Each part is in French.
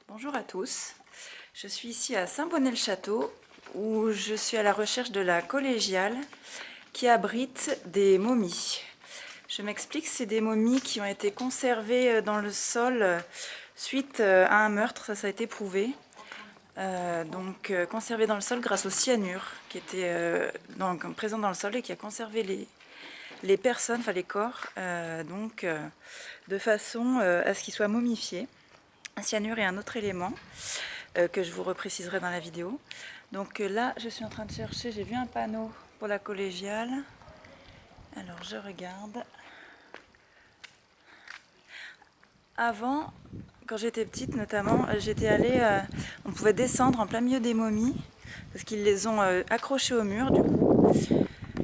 Bonjour à tous, je suis ici à Saint-Bonnet-le-Château où je suis à la recherche de la collégiale qui abrite des momies. Je m'explique, c'est des momies qui ont été conservées dans le sol suite à un meurtre, ça a été prouvé. Conservées dans le sol grâce au cyanure qui était présent dans le sol et qui a conservé les personnes, enfin les corps, de façon à ce qu'ils soient momifiés. Un cyanure et un autre élément que je vous repréciserai dans la vidéo. Donc là, je suis en train de chercher, j'ai vu un panneau pour la collégiale. Alors je regarde. Avant, quand j'étais petite notamment, j'étais allée, on pouvait descendre en plein milieu des momies, parce qu'ils les ont accrochées au mur du coup.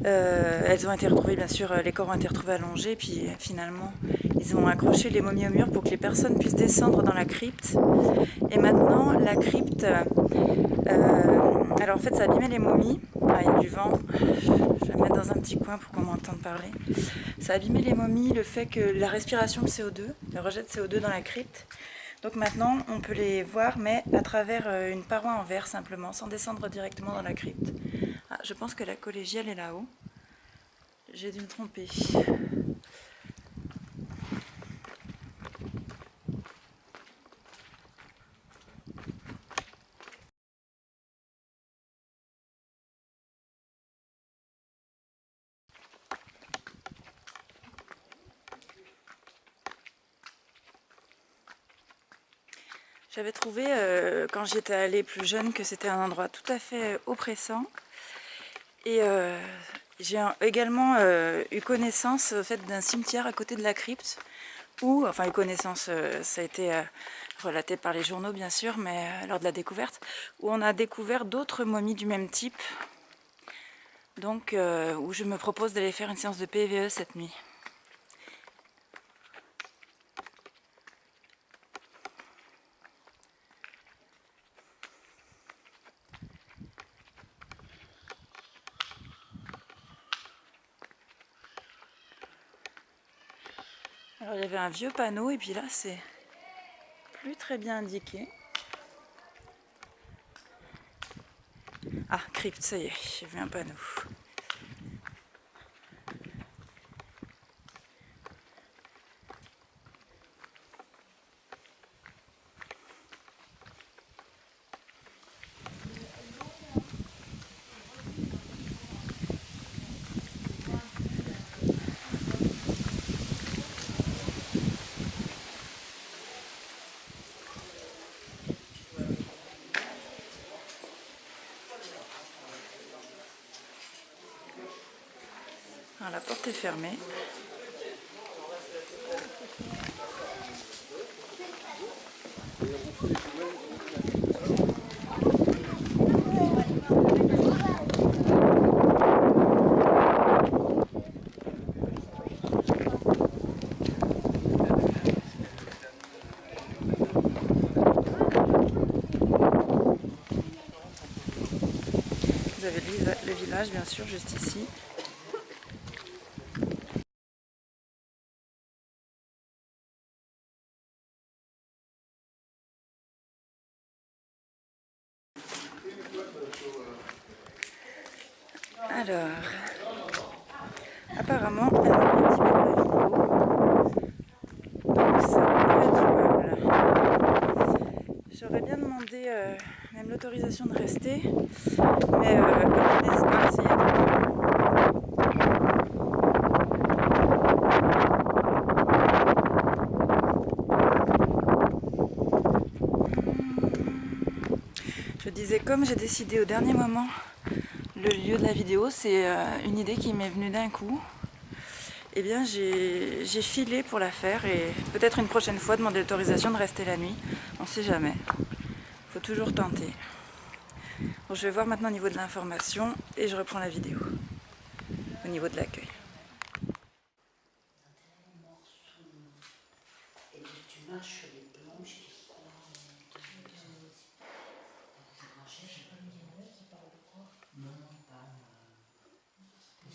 Elles ont été retrouvées, bien sûr, les corps ont été retrouvés allongés, puis finalement ils ont accroché les momies au mur pour que les personnes puissent descendre dans la crypte. Et maintenant, la crypte, alors en fait ça abîmait les momies. Ah, il y a du vent, je vais me mettre dans un petit coin pour qu'on m'entende parler. Ça abîmait les momies, le fait que la respiration de CO2, le rejet de CO2 dans la crypte. Donc maintenant on peut les voir, mais à travers une paroi en verre simplement, sans descendre directement dans la crypte. Ah, je pense que la collégiale est là-haut. J'ai dû me tromper. J'avais trouvé, quand j'étais allée plus jeune, que c'était un endroit tout à fait oppressant. Et j'ai également eu connaissance d'un cimetière à côté de la crypte, où, enfin eu connaissance, ça a été relaté par les journaux bien sûr, mais lors de la découverte, où on a découvert d'autres momies du même type, donc où je me propose d'aller faire une séance de PVE cette nuit. Alors il y avait un vieux panneau et puis là c'est plus très bien indiqué. Ah, crypte, ça y est, j'ai vu un panneau. Alors, la porte est fermée. Vous avez le village bien sûr juste ici. Alors, apparemment, elle m'a un petit peu la vidéo, donc ça peut être jouable. J'aurais bien demandé même l'autorisation de rester, mais comme il n'hésite pas à essayer de... Je disais, comme j'ai décidé au dernier moment le lieu de la vidéo, c'est une idée qui m'est venue d'un coup. Eh bien j'ai filé pour la faire et peut-être une prochaine fois demander l'autorisation de rester la nuit. On sait jamais. Faut toujours tenter. Bon, je vais voir maintenant au niveau de l'information et je reprends la vidéo. Au niveau de l'accueil.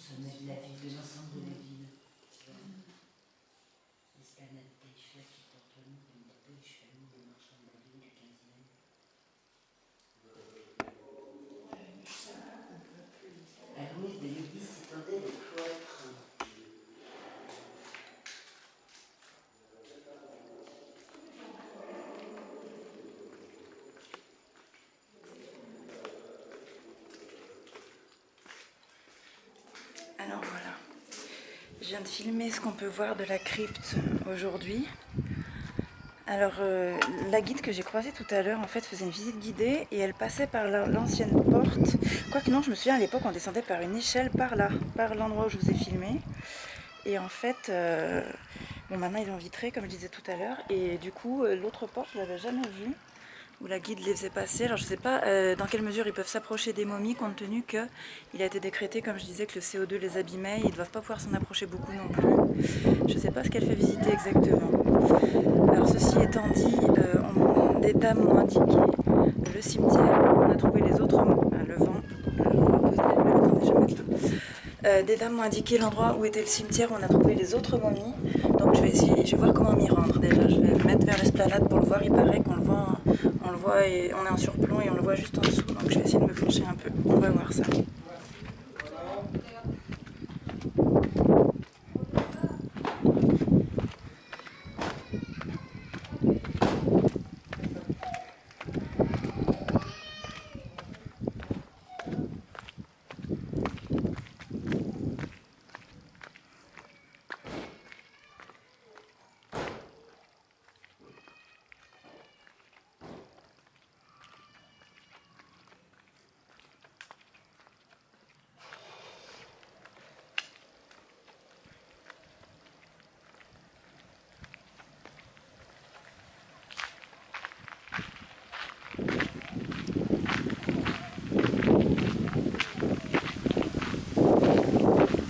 Sommet de la ville, de l'ensemble de la ville. L'esplanade d'Eiffel qui porte le nom d'une des plus familles des marchands de la ville du XVe Je viens de filmer ce qu'on peut voir de la crypte aujourd'hui. Alors la guide que j'ai croisée tout à l'heure en fait faisait une visite guidée et elle passait par l'ancienne porte. Quoique non, je me souviens à l'époque on descendait par une échelle par là, par l'endroit où je vous ai filmé. Et en fait, bon maintenant ils ont vitré comme je disais tout à l'heure. Et du coup l'autre porte je l'avais jamais vue, où la guide les faisait passer. Alors je ne sais pas dans quelle mesure ils peuvent s'approcher des momies compte tenu qu'il a été décrété, comme je disais, que le CO2 les abîmait. Ils ne doivent pas pouvoir s'en approcher beaucoup non plus. Je ne sais pas ce qu'elle fait visiter exactement. Alors ceci étant dit, des dames m'ont indiqué le cimetière, on a trouvé les autres, le vent, attendez, je vais mettre là. Des dames m'ont indiqué l'endroit où était le cimetière, où on a trouvé les autres momies. Donc je vais voir comment m'y rendre déjà. Je vais me mettre vers l'esplanade pour le voir. Il paraît qu'on le voit et on est en surplomb et on le voit juste en dessous. Donc je vais essayer de me pencher un peu. On va voir ça.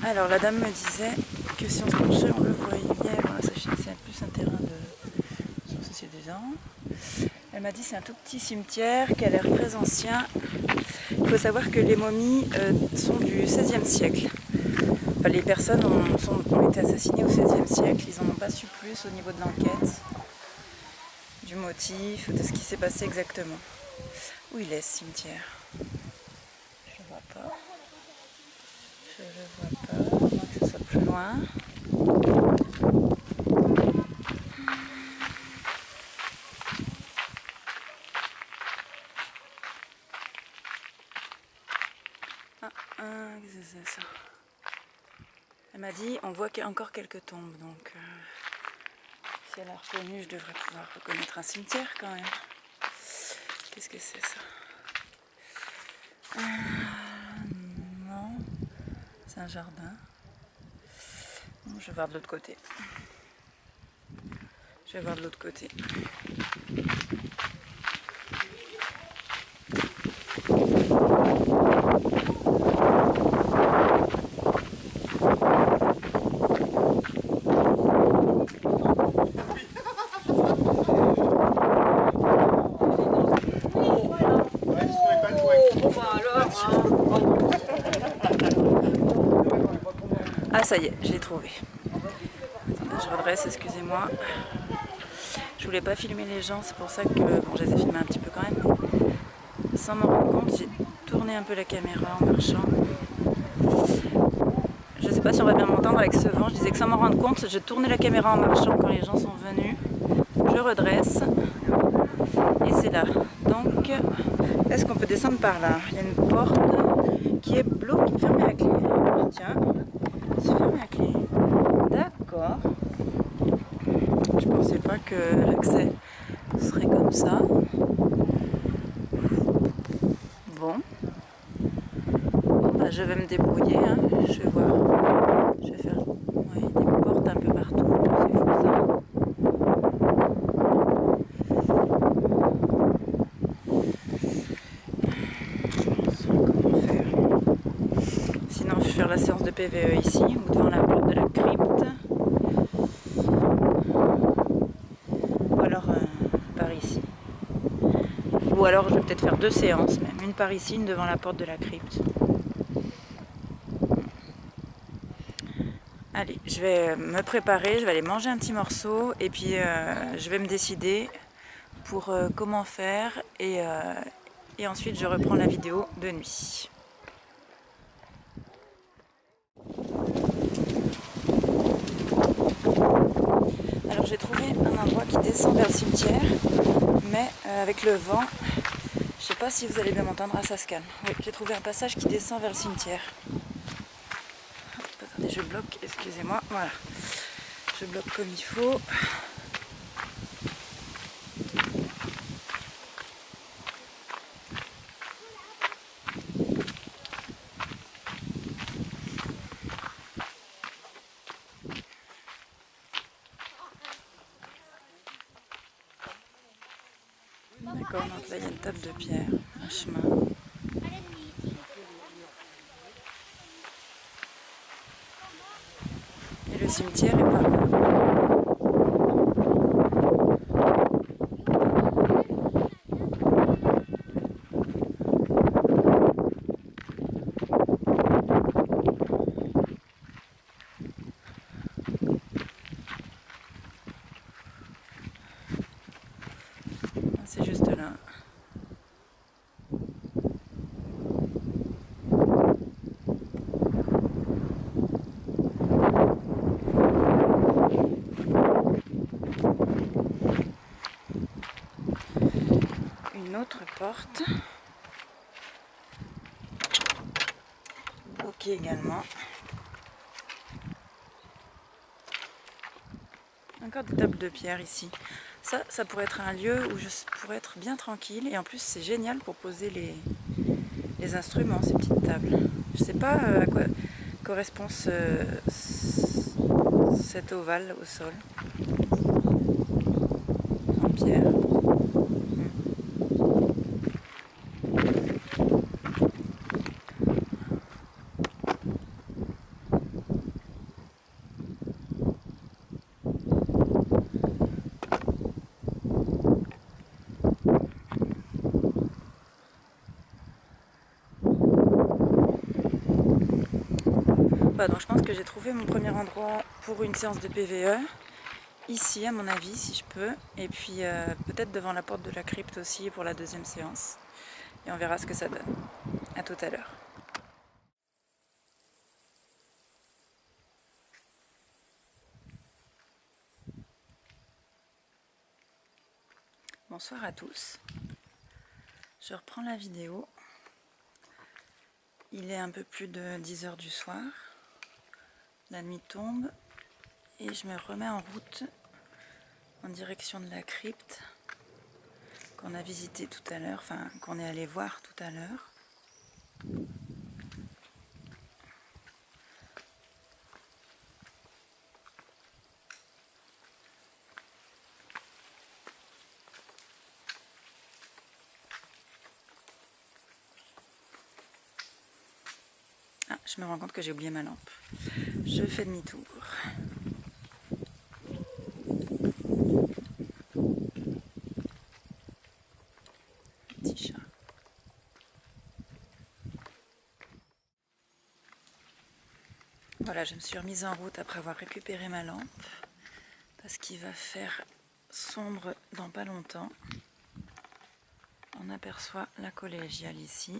Alors la dame me disait que si on se penchait on le voyait. Voilà, c'est plus un terrain de société des gens. Elle m'a dit que c'est un tout petit cimetière qui a l'air très ancien. Il faut savoir que les momies sont du XVIe siècle. Enfin, les personnes ont été assassinées au XVIe siècle. Ils n'en ont pas su plus au niveau de l'enquête, du motif, de ce qui s'est passé exactement. Où il est ce cimetière? Je ne vois pas. Je ne le vois pas, à moins que ce soit plus loin. Qu'est-ce que c'est ça? Elle m'a dit, on voit qu'il y a encore quelques tombes, donc si elle a reconnu, je devrais pouvoir reconnaître un cimetière quand même. Qu'est-ce que c'est ça? Non, c'est un jardin. Bon, je vais voir de l'autre côté. Je vais voir de l'autre côté. Ah ça y est, je l'ai trouvé. Attendez, je redresse, excusez-moi. Je voulais pas filmer les gens, c'est pour ça que bon, je les ai filmés un petit peu quand même. Mais sans m'en rendre compte, j'ai tourné un peu la caméra en marchant. Je sais pas si on va bien m'entendre avec ce vent. Je disais que sans m'en rendre compte, j'ai tourné la caméra en marchant quand les gens sont venus. Je redresse. Et c'est là. Donc, est-ce qu'on peut descendre par là? Il y a une porte qui est bloquée, fermée à clé. Tiens, c'est fermé à clé. D'accord. Je pensais pas que l'accès serait comme ça. Bon. Bah, je vais me débrouiller, hein. Je vais voir. Je vais faire des portes un peu partout. C'est fou ça. Comment faire? Sinon, je vais faire la séance de PVE ici, ou devant la porte de la crypte. Ou alors par ici. Ou alors je vais peut-être faire deux séances même. Une par ici, une devant la porte de la crypte. Allez, je vais me préparer, je vais aller manger un petit morceau et puis je vais me décider pour comment faire et ensuite je reprends la vidéo de nuit. Alors j'ai trouvé un endroit qui descend vers le cimetière, mais avec le vent, je sais pas si vous allez bien m'entendre. Ah, ça se calme. Oui, j'ai trouvé un passage qui descend vers le cimetière. Attendez, je bloque, excusez-moi, voilà. Je bloque comme il faut. D'accord, donc là il y a une table de pierre, un chemin. Et le cimetière est par là. C'est juste là. Une autre porte. Ok également. Encore des tables de pierre ici. Ça pourrait être un lieu où je pourrais être bien tranquille. Et en plus, c'est génial pour poser les instruments, ces petites tables. Je sais pas à quoi correspond cet ovale au sol. En pierre. Bah, donc je pense que j'ai trouvé mon premier endroit pour une séance de PVE. Ici à mon avis si je peux. Et puis peut-être devant la porte de la crypte aussi pour la deuxième séance. Et on verra ce que ça donne. À tout à l'heure. Bonsoir à tous. Je reprends la vidéo. Il est un peu plus de 10 h du soir. La nuit tombe et je me remets en route en direction de la crypte qu'on a visité tout à l'heure, enfin qu'on est allé voir tout à l'heure. Ah, je me rends compte que j'ai oublié ma lampe. Je fais demi-tour. Petit chat. Voilà, je me suis remise en route après avoir récupéré ma lampe parce qu'il va faire sombre dans pas longtemps. On aperçoit la collégiale ici.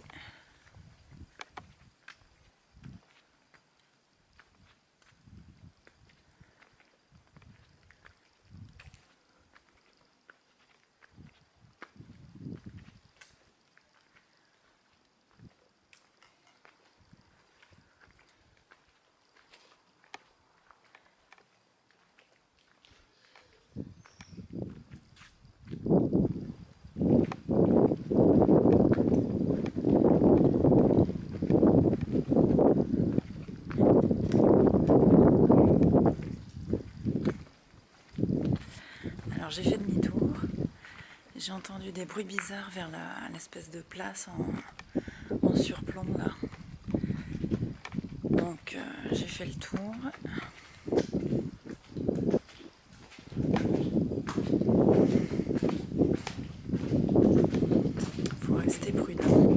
Alors j'ai fait demi-tour, j'ai entendu des bruits bizarres vers l'espèce de place en surplomb là. Donc j'ai fait le tour. Faut rester prudent.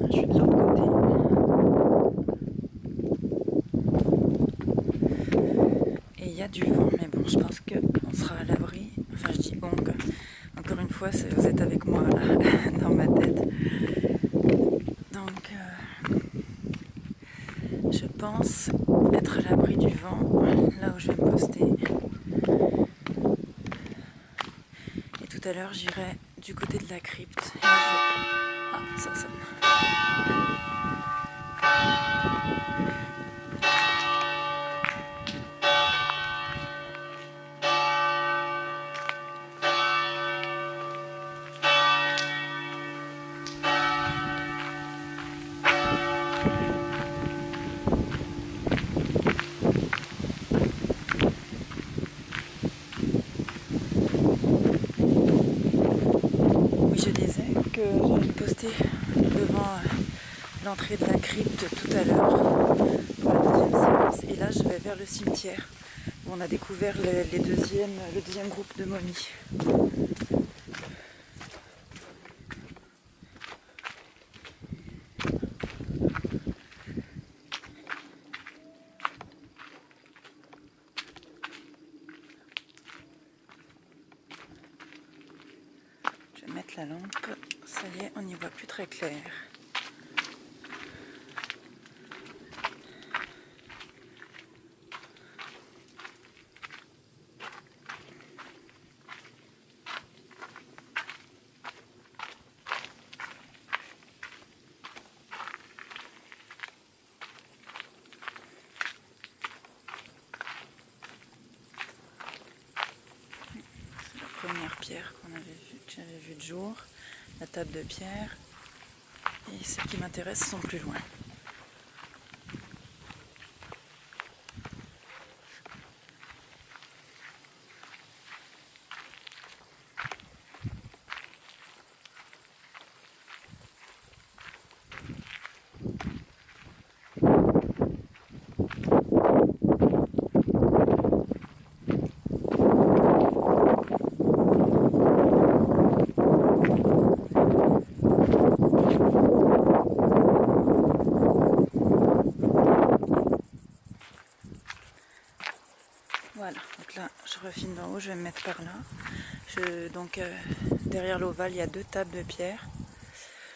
Je suis de l'autre côté. Et il y a du vent, mais bon, je pense qu'on sera à l'abri. Enfin, je dis bon, en encore une fois, vous êtes avec moi là, dans ma tête. Donc, je pense être à l'abri du vent, là où je vais me poster. Et tout à l'heure, j'irai du côté de la crypte. Et là, Ah, ça sonne. Oui, je disais que j'allais me poster devant l'entrée de la crypte tout à l'heure pour la deuxième séance. Et là, je vais vers le cimetière où on a découvert le deuxième groupe de momies. Je vais mettre la lampe. Ça y est, on n'y voit plus très clair. Première pierre que j'avais vue de jour, la table de pierre, et celles qui m'intéressent sont plus loin. Voilà, donc là je refine d'en haut, je vais me mettre par là. Derrière l'ovale, il y a 2 tables de pierre.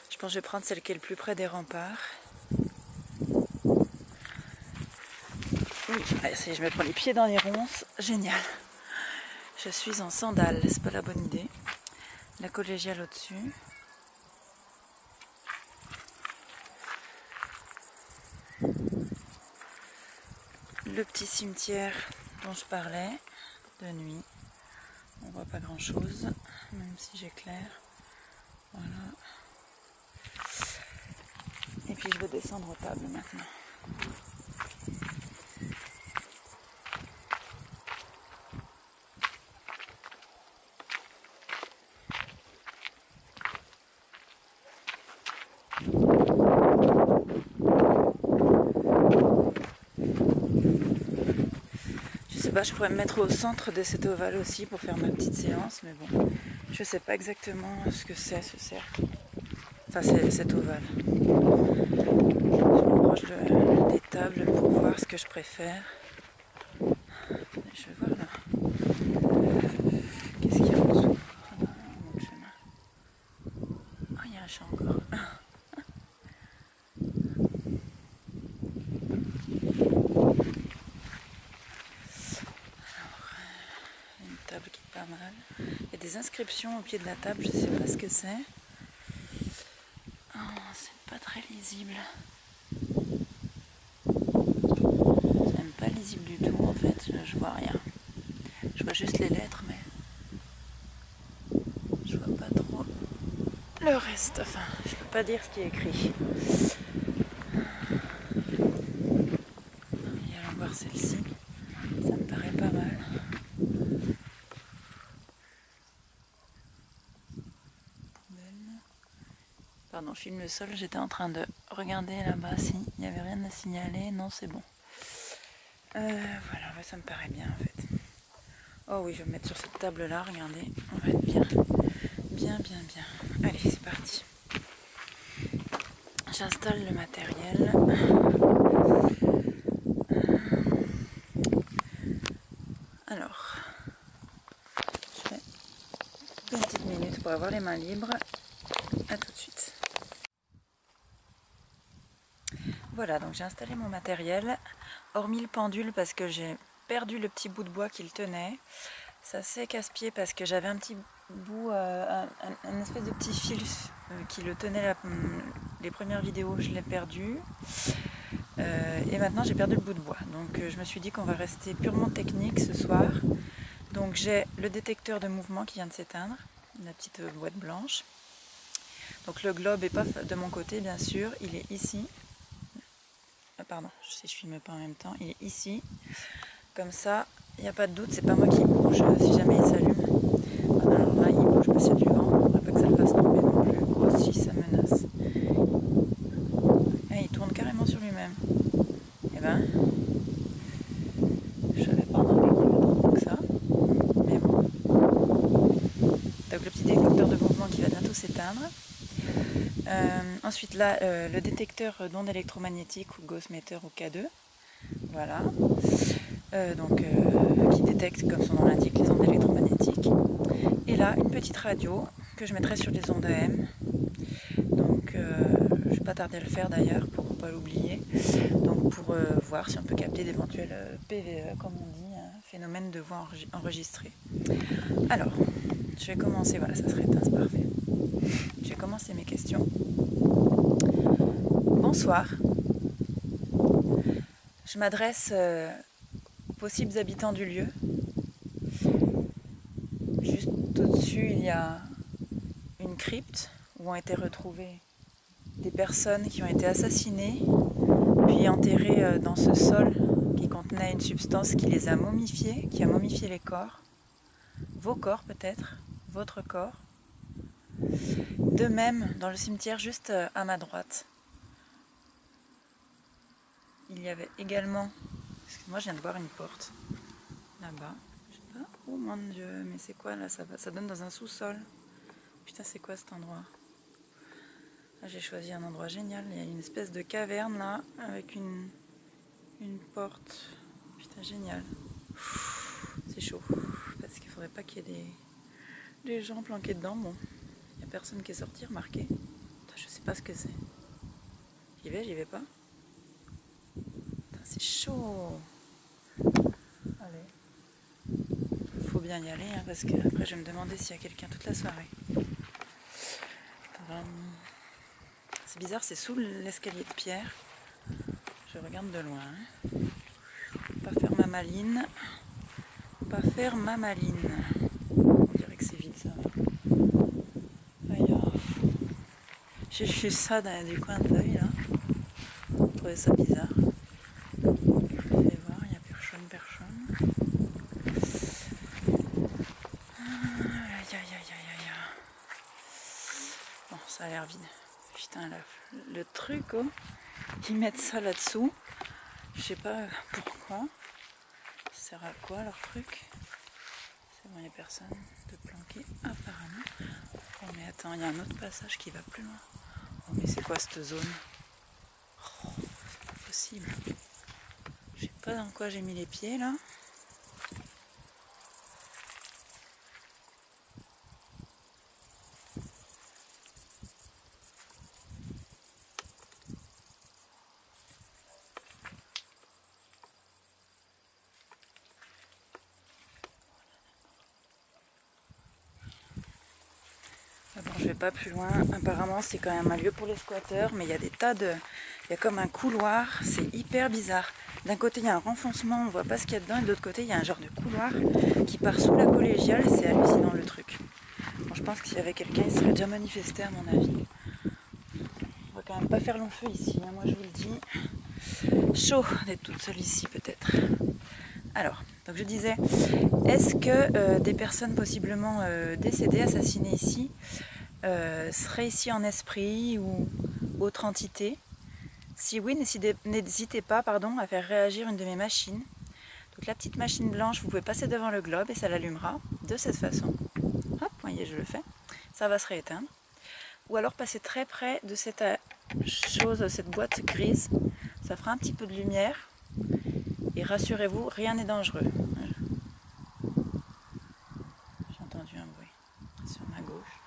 Je pense que je vais prendre celle qui est le plus près des remparts. Oui, allez, ça y est, je me prends les pieds dans les ronces, génial. Je suis en sandales, c'est pas la bonne idée. La collégiale au-dessus. Le petit cimetière dont je parlais, de nuit. On voit pas grand chose, même si j'éclaire. Voilà. Et puis je vais descendre aux tables maintenant. Je sais pas, je pourrais me mettre au centre de cet ovale aussi pour faire ma petite séance, mais bon, je sais pas exactement ce que c'est ce cercle. Enfin, c'est cet ovale. Je m'approche des tables pour voir ce que je préfère. Je vais voir là. Qu'est-ce qu'il y a en dessous? Ah, il y a un chat encore. Une table qui est pas mal. Il y a des inscriptions au pied de la table, je sais pas ce que c'est. Oh, c'est pas très lisible. C'est même pas lisible du tout en fait, je vois rien. Je vois juste les lettres, mais je vois pas trop le reste. Enfin, je peux pas dire ce qui est écrit. Et allons voir celle-ci. Ça me paraît pas mal. Pardon, je filme le sol, j'étais en train de regarder là-bas s'il n'y avait rien à signaler. Non, c'est bon. Voilà, ça me paraît bien en fait. Oh oui, je vais me mettre sur cette table-là, regardez, on va être bien. Bien. Allez, c'est parti. J'installe le matériel. Alors, je fais une petite minute. pour avoir les mains libres. A tout de suite. Voilà, donc j'ai installé mon matériel, hormis le pendule parce que j'ai perdu le petit bout de bois qui le tenait. Ça s'est casse-pied parce que j'avais un petit bout, un espèce de petit fil qui le tenait les premières vidéos, je l'ai perdu. Et maintenant j'ai perdu le bout de bois. Donc je me suis dit qu'on va rester purement technique ce soir. Donc j'ai le détecteur de mouvement qui vient de s'éteindre, la petite boîte blanche. Donc le globe est pas de mon côté bien sûr, il est ici. Pardon, si je filme pas en même temps, il est ici. Comme ça, il n'y a pas de doute, c'est pas moi qui bouge si jamais il s'allume. Alors là, il bouge parce qu'il y a du vent, il ne faudrait pas que ça le fasse tomber non plus. Oh si, ça menace. Et il tourne carrément sur lui-même. Eh ben, je savais pas en anglais qu'il tourne comme ça. Mais bon. Donc le petit détecteur de mouvement qui va bientôt s'éteindre. Ensuite là, le détecteur d'ondes électromagnétiques ou Gauss-Meter ou K2. Voilà. Qui détecte, comme son nom l'indique, les ondes électromagnétiques. Et là, une petite radio que je mettrai sur les ondes AM. Donc, je ne vais pas tarder à le faire d'ailleurs pour ne pas l'oublier. Donc, pour voir si on peut capter d'éventuels PVE, comme on dit, phénomène de voix enregistrée. Alors, je vais commencer, voilà, ça serait éteint, c'est parfait. Je vais commencer mes questions. Bonsoir. Je m'adresse aux possibles habitants du lieu. Juste au-dessus, il y a une crypte où ont été retrouvées des personnes qui ont été assassinées, puis enterrées dans ce sol qui contenait une substance qui les a momifiées, qui a momifié les corps. Vos corps peut-être, votre corps. De même, dans le cimetière juste à ma droite, il y avait également... Excuse-moi, je viens de voir une porte. Là-bas. Je sais pas. Oh mon Dieu, mais c'est quoi là? Ça donne dans un sous-sol. Putain, c'est quoi cet endroit? Là, j'ai choisi un endroit génial. Il y a une espèce de caverne là, avec une porte. Putain, génial. C'est chaud. Parce qu'il faudrait pas qu'il y ait des gens planqués dedans. Bon, il n'y a personne qui est sorti, remarquez. Putain, je sais pas ce que c'est. J'y vais pas. Putain, c'est chaud. Allez. Faut bien y aller, hein, parce que après je vais me demander s'il y a quelqu'un toute la soirée. C'est bizarre, c'est sous l'escalier de pierre. Je regarde de loin. Hein. Pas faire ma maline. Pas faire ma maline. On dirait que c'est vide ça. Aïe. J'ai vu ça du coin de l'œil là. Je trouvais ça bizarre. Je vais voir, il y a personne. Aïe. Bon, ça a l'air vide. Putain, le truc, oh, ils mettent ça là-dessous. Je sais pas pourquoi. Ça sert à quoi leur truc? C'est bon, il n'y a personne de planqué apparemment. Oh, mais attends, il y a un autre passage qui va plus loin. Oh, mais c'est quoi cette zone? Oh, c'est pas possible. Je sais pas dans quoi j'ai mis les pieds là. Bon, je vais pas plus loin. Apparemment, c'est quand même un lieu pour les squatteurs, mais il y a des tas de... Il y a comme un couloir, c'est hyper bizarre. D'un côté, il y a un renfoncement, on voit pas ce qu'il y a dedans, et de l'autre côté, il y a un genre de couloir qui part sous la collégiale, et c'est hallucinant le truc. Bon, je pense que s'il y avait quelqu'un, il serait déjà manifesté à mon avis. On va quand même pas faire long feu ici, hein, moi je vous le dis. Chaud d'être toute seule ici, peut-être. Alors, donc je disais, est-ce que des personnes possiblement décédées, assassinées ici, seraient ici en esprit ou autre entité? Si oui, n'hésitez pas à faire réagir une de mes machines. Donc la petite machine blanche, vous pouvez passer devant le globe et ça l'allumera de cette façon. Hop, voyez, je le fais. Ça va se rééteindre. Ou alors passer très près de cette cette boîte grise. Ça fera un petit peu de lumière. Et rassurez-vous, rien n'est dangereux. J'ai entendu un bruit sur ma gauche.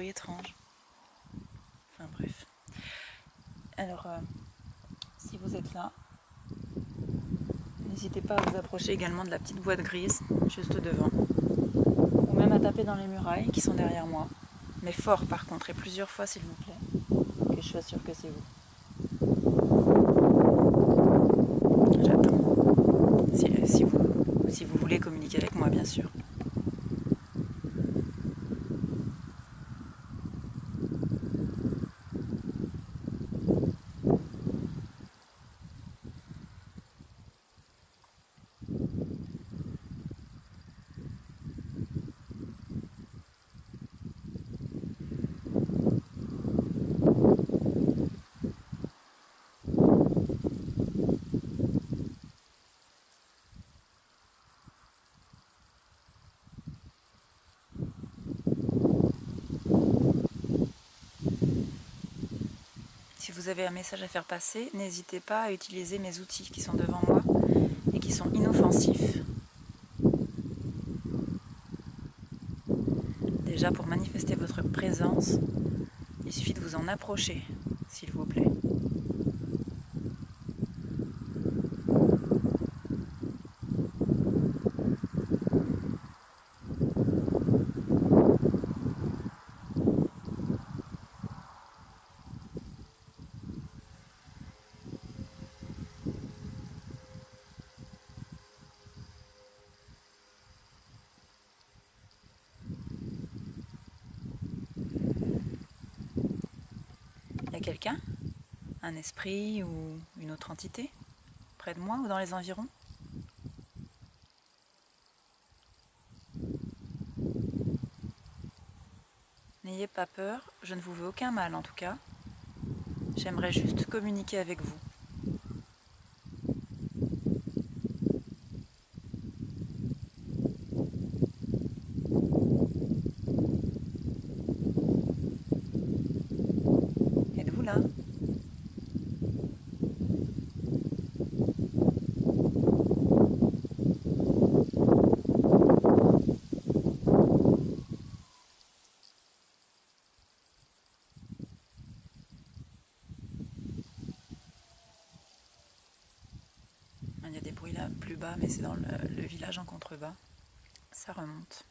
bruits étranges. Enfin bref. Alors, si vous êtes là, n'hésitez pas à vous approcher également de la petite boîte grise, juste devant. Ou même à taper dans les murailles qui sont derrière moi. Mais fort par contre, et plusieurs fois s'il vous plaît, que je sois sûre que c'est vous. J'attends. Si vous voulez communiquer avec moi, bien sûr. Si vous avez un message à faire passer, n'hésitez pas à utiliser mes outils qui sont devant moi et qui sont inoffensifs. Déjà, pour manifester votre présence, il suffit de vous en approcher, s'il vous plaît. Il y a quelqu'un? Un esprit ou une autre entité? Près de moi ou dans les environs? N'ayez pas peur, je ne vous veux aucun mal en tout cas. J'aimerais juste communiquer avec vous. Êtes-vous là? Il y a des bruits là plus bas, mais c'est dans le village en contrebas. Ça remonte.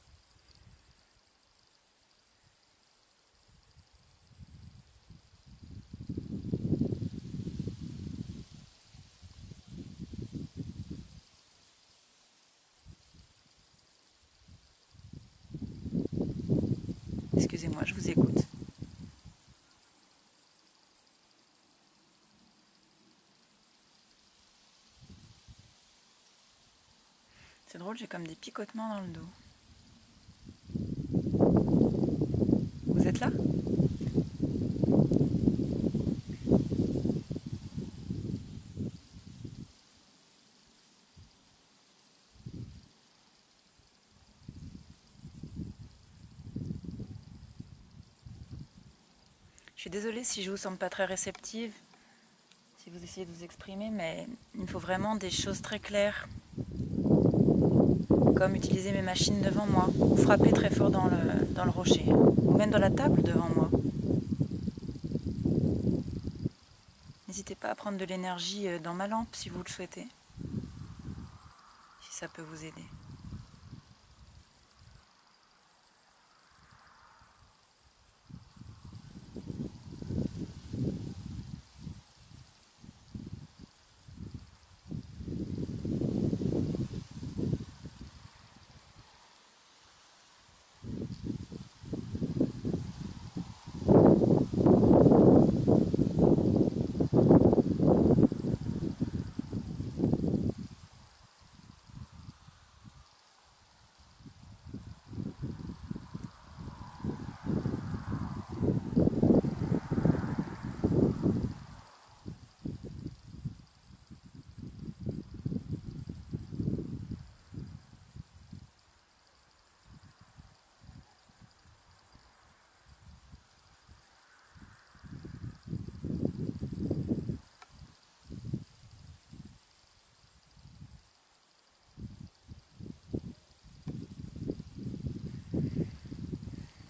Excusez-moi, je vous écoute. C'est drôle, j'ai comme des picotements dans le dos. Vous êtes là? Je suis désolée si je vous semble pas très réceptive, si vous essayez de vous exprimer, mais il me faut vraiment des choses très claires. Comme utiliser mes machines devant moi, ou frapper très fort dans le rocher, ou même dans la table devant moi. N'hésitez pas à prendre de l'énergie dans ma lampe si vous le souhaitez, si ça peut vous aider.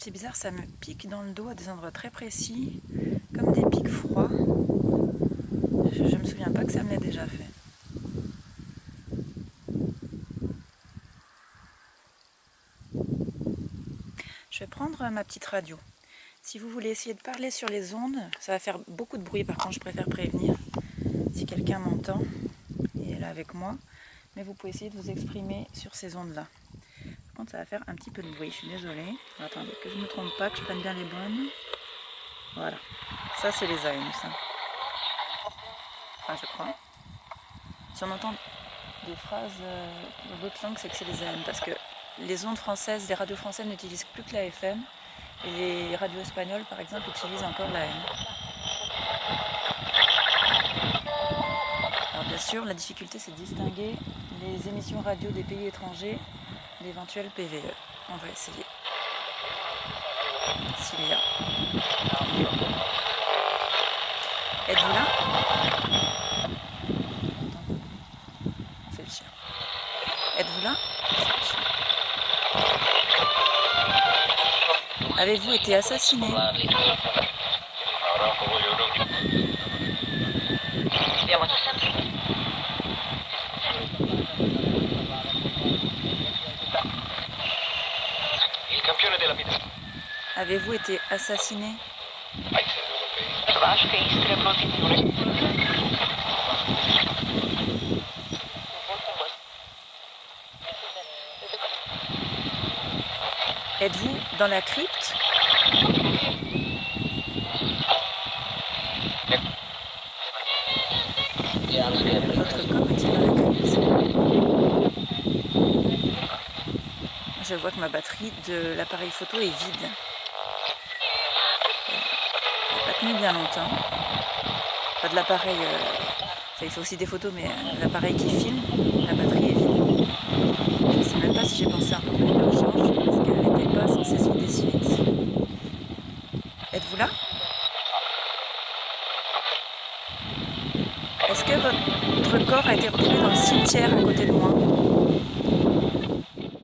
C'est bizarre, ça me pique dans le dos à des endroits très précis, comme des pics froids. Je me souviens pas que ça me l'ait déjà fait. Je vais prendre ma petite radio. Si vous voulez essayer de parler sur les ondes, ça va faire beaucoup de bruit, par contre je préfère prévenir si quelqu'un m'entend et est là avec moi. Mais vous pouvez essayer de vous exprimer sur ces ondes-là. Par contre ça va faire un petit peu de bruit, je suis désolée. Attendez, que je ne me trompe pas, que je prenne bien les bonnes. Voilà, ça c'est les AIM, ça. Enfin je crois. Si on entend des phrases dans d'autres langues, c'est que c'est les AM, parce que les ondes françaises, les radios françaises n'utilisent plus que la FM, et les radios espagnoles, par exemple, utilisent encore la AM. Alors bien sûr, la difficulté, c'est de distinguer les émissions radio des pays étrangers d'éventuels PVE. On va essayer. S'il y a. Êtes-vous là ? C'est le chien. Êtes-vous là ? C'est le chien. Avez-vous été assassiné ? Avez-vous été assassiné ? Êtes-vous dans la crypte ? Votre corps est-il dans la crypte ? Je vois que ma batterie de l'appareil photo est vide. Elle n'a pas tenu bien longtemps. Pas de l'appareil, il fait aussi des photos, mais l'appareil qui filme, la batterie est vide. Je ne sais même pas si j'ai pensé à reprendre la recharge, parce qu'elle n'était pas censée se vider si vite. Êtes-vous là ? Est-ce que votre corps a été retrouvé dans le cimetière à côté de moi ?